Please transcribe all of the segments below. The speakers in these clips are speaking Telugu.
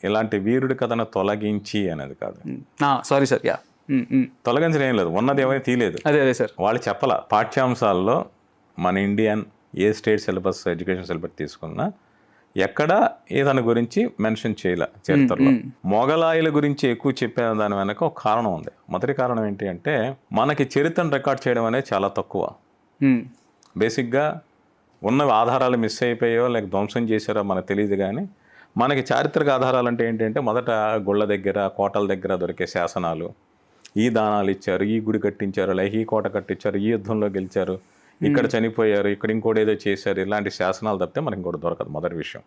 ఇలాంటి వీరుడి కథను తొలగించి అనేది కాదు, సారీ సార్, యా, తొలగించడం ఏం లేదు, ఉన్నది ఏమైనా తీయలేదు. అదే సార్, వాళ్ళు చెప్పాల పాఠ్యాంశాల్లో మన ఇండియన్ ఏ స్టేట్ సిలబస్ ఎడ్యుకేషన్ సిలబస్ తీసుకున్నా ఎక్కడ దాని గురించి మెన్షన్ చేయలే చరిత్రలో. మొఘలాయుల గురించి ఎక్కువ చెప్పే దాని వెనక ఒక కారణం ఉంది. మొదటి కారణం ఏంటి అంటే మనకి చరిత్రను రికార్డ్ చేయడం అనేది చాలా తక్కువ. బేసిక్గా ఉన్న ఆధారాలు మిస్ అయిపోయో లేక ధ్వంసం చేశారో మనకు తెలియదు. కానీ మనకి చారిత్రక ఆధారాలు అంటే ఏంటంటే మొదట గుళ్ళ దగ్గర కోటల దగ్గర దొరికే శాసనాలు, ఈ దానాలు ఇచ్చారు, ఈ గుడి కట్టించారు, లేక ఈ కోట కట్టించారు, ఈ యుద్ధంలో గెలిచారు, ఇక్కడ చనిపోయారు, ఇక్కడ ఇంకోటి ఏదో చేశారు, ఇలాంటి శాసనాలు తప్పితే మనకి ఇంకోటి దొరకదు, మొదటి విషయం.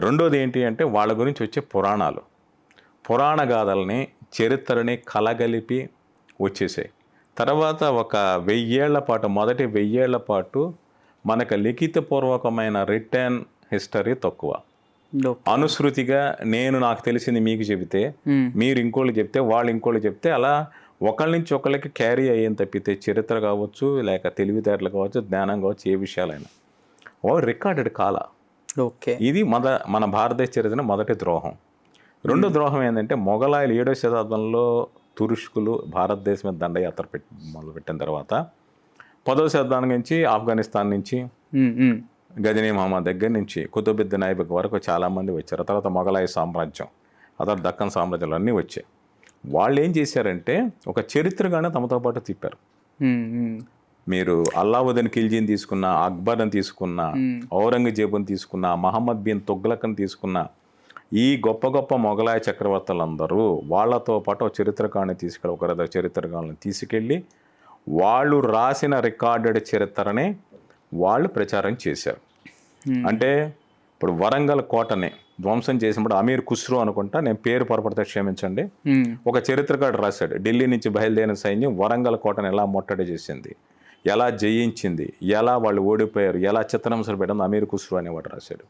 రెండోది ఏంటి అంటే వాళ్ళ గురించి వచ్చే పురాణాలు, పురాణ గాథల్ని చరిత్రని కలగలిపి వచ్చేసాయి. తర్వాత ఒక 1000 ఏళ్ల పాటు, మొదటి 1000 ఏళ్ల పాటు మనకు లిఖితపూర్వకమైన రిటర్న్ హిస్టరీ తక్కువ. అనుశృతిగా నాకు తెలిసింది మీకు చెబితే, మీరు ఇంకోళ్ళు చెప్తే, వాళ్ళు ఇంకోళ్ళు చెప్తే, అలా ఒకళ్ళ నుంచి ఒకళ్ళకి క్యారీ అయ్యేం తప్పితే చరిత్ర కావచ్చు, లేక తెలివితేటలు కావచ్చు, జ్ఞానం కావచ్చు, ఏ విషయాలైనా రికార్డెడ్ కాల. ఓకే, ఇది మన భారతదేశ చరిత్ర మొదటి ద్రోహం. రెండో ద్రోహం ఏంటంటే మొఘలాయులు 7వ శతాబ్దంలో తురుష్కులు భారతదేశం మీద దండయాత్ర మొదలుపెట్టిన తర్వాత 10వ శతాబ్దం నుంచి ఆఫ్ఘనిస్తాన్ నుంచి గజనీ మహమ్మద్ దగ్గర నుంచి కుతుబుద్దీన్ ఐబక్ వరకు చాలామంది వచ్చారు. తర్వాత మొఘలాయ సామ్రాజ్యం, ఆ తర్వాత దక్కన్ సామ్రాజ్యాలు అన్నీ వచ్చాయి. వాళ్ళు ఏం చేశారంటే ఒక చరిత్రగానే తమతో పాటు తిప్పారు. మీరు అల్లావుద్దీన్ ఖిల్జీని తీసుకున్న, అక్బర్ని తీసుకున్న, ఔరంగజేబుని తీసుకున్న, మహమ్మద్ బిన్ తుగ్లక్ని తీసుకున్న, ఈ గొప్ప గొప్ప మొఘలాయ చక్రవర్తులందరూ వాళ్ళతో పాటు ఒక చరిత్రకాన్ని తీసుకెళ్ళి, ఒకరి చరిత్రకాలను తీసుకెళ్ళి వాళ్ళు రాసిన రికార్డెడ్ చరిత్రని వాళ్ళు ప్రచారం చేశారు. అంటే ఇప్పుడు వరంగల్ కోటని ధ్వంసం చేసినప్పుడు అమీర్ ఖుస్రో అనుకుంటా, నేను పేరు పొరపడితే క్షమించండి, ఒక చరిత్రకారుడు రాశాడు, ఢిల్లీ నుంచి బయలుదేరిన సైన్యం వరంగల్ కోటను ఎలా ముట్టడి చేసింది, ఎలా జయించింది, ఎలా వాళ్ళు ఓడిపోయారు, ఎలా చిత్రహింసలు పెట్టింది అమీర్ ఖుస్రో అనేవాడు రాశాడు.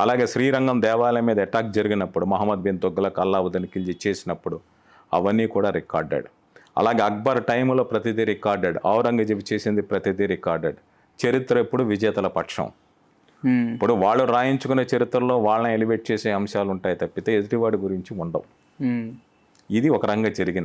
అలాగే శ్రీరంగం దేవాలయం మీద అటాక్ జరిగినప్పుడు మహమ్మద్ బిన్ తుగ్లక్ అల్లావుద్దీన్ ఖిల్జీ చేసినప్పుడు అవన్నీ కూడా రికార్డెడ్. అలాగే అక్బర్ టైంలో ప్రతిదీ రికార్డెడ్, ఔరంగజేబు చేసింది ప్రతిదీ రికార్డెడ్. చరిత్ర ఎప్పుడు విజేతల పక్షం. ఇప్పుడు వాళ్ళు రాయించుకునే చరిత్రలో వాళ్ళని ఎలివేట్ చేసే అంశాలు ఉంటాయి తప్పితే ఎదుటివాడి గురించి ఉండవు. ఇది ఒక రంగం జరిగింది.